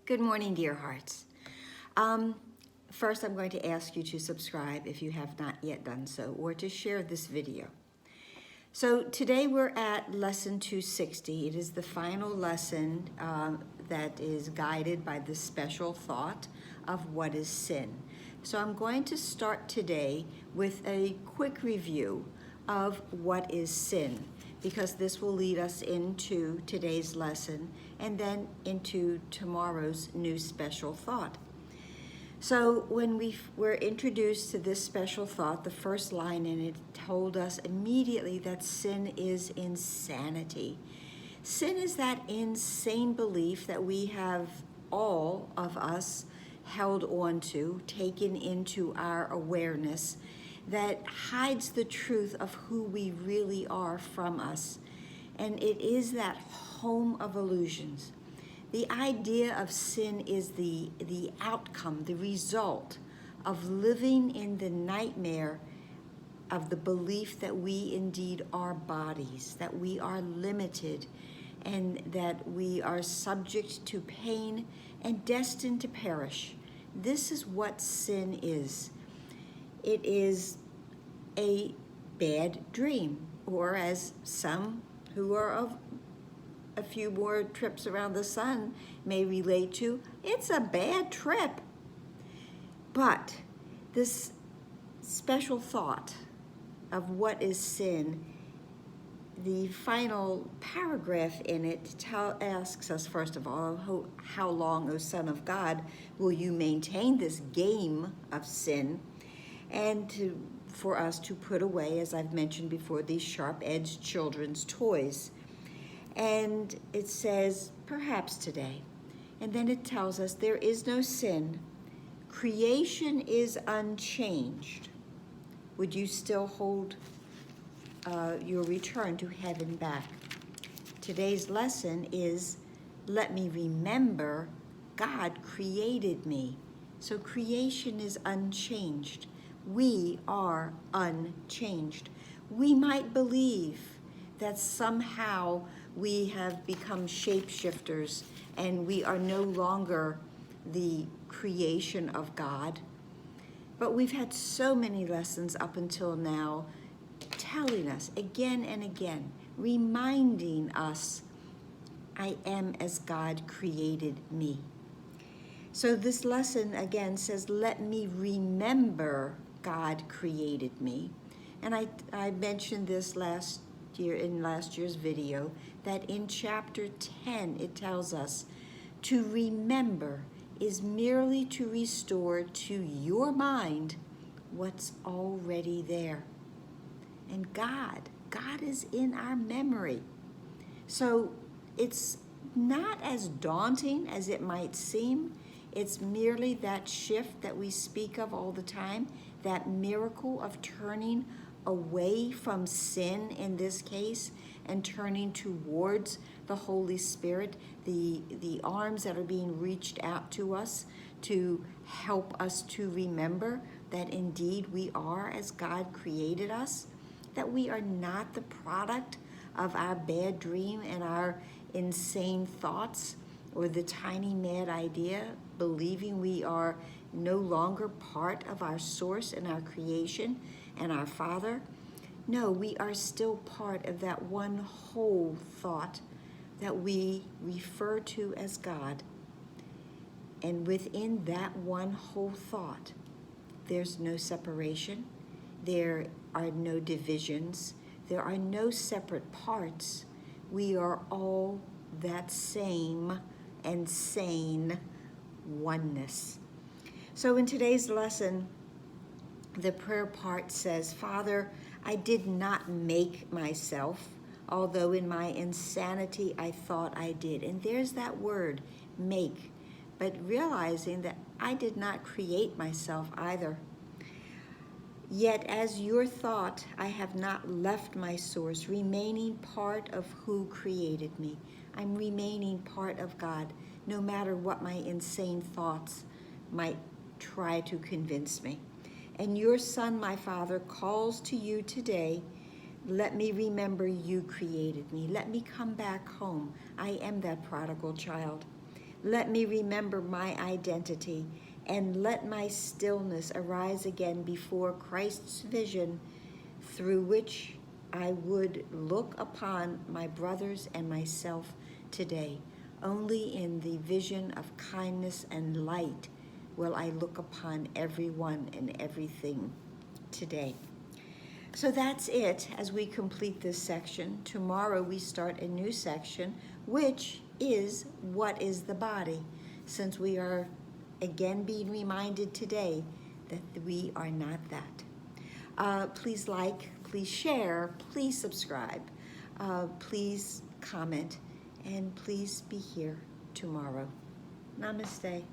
Good morning, dear hearts. First, I'm going to ask you to subscribe if you have not yet done so, or to share this video. So today we're at lesson 260. It is the final lesson that is guided by the special thought of what is sin. So I'm going to start today with a quick review of what is sin, because this will lead us into today's lesson and then into tomorrow's new special thought. So when we were introduced to this special thought, the first line in it told us immediately that sin is insanity. Sin is that insane belief that we have, all of us, held on to, taken into our awareness, that hides the truth of who we really are from us. And it is that home of illusions. The idea of sin is the outcome, the result of living in the nightmare of the belief that we indeed are bodies, that we are limited, and that we are subject to pain and destined to perish. This is what sin is. It is a bad dream, or as some who are of a few more trips around the sun may relate to, it's a bad trip. But this special thought of what is sin, the final paragraph in it asks us, first of all, how long, O Son of God, will you maintain this game of sin? And for us to put away, as I've mentioned before, these sharp-edged children's toys. And it says, perhaps today. And then it tells us there is no sin. Creation is unchanged. Would you still hold your return to heaven back? Today's lesson is, let me remember God created me. So creation is unchanged. We are unchanged. We might believe that somehow we have become shapeshifters and we are no longer the creation of God. But we've had so many lessons up until now telling us again and again, reminding us, I am as God created me. So this lesson again says, let me remember God created me. And I mentioned this last year's video, that in chapter 10 it tells us to remember is merely to restore to your mind what's already there. And God is in our memory. So it's not as daunting as it might seem. It's merely that shift that we speak of all the time, that miracle of turning away from sin in this case and turning towards the Holy Spirit, the arms that are being reached out to us to help us to remember that indeed we are as God created us, that we are not the product of our bad dream and our insane thoughts or the tiny mad idea, believing we are no longer part of our source and our creation and our Father. No, we are still part of that one whole thought that we refer to as God. And within that one whole thought, there's no separation, there are no divisions, there are no separate parts. We are all that same and sane oneness. So in today's lesson, the prayer part says, Father, I did not make myself, although in my insanity I thought I did. And there's that word, make, but realizing that I did not create myself either. Yet as your thought, I have not left my source, remaining part of who created me. I'm remaining part of God, no matter what my insane thoughts might try to convince me. And your Son, my Father, calls to you today, let me remember you created me. Let me come back home. I am that prodigal child. Let me remember my identity, and let my stillness arise again before Christ's vision, through which I would look upon my brothers and myself today. Only in the vision of kindness and light will I look upon everyone and everything today. So that's it as we complete this section. Tomorrow we start a new section, which is what is the body, since we are again being reminded today that we are not that. Please like, please share, please subscribe, please comment, and please be here tomorrow. Namaste.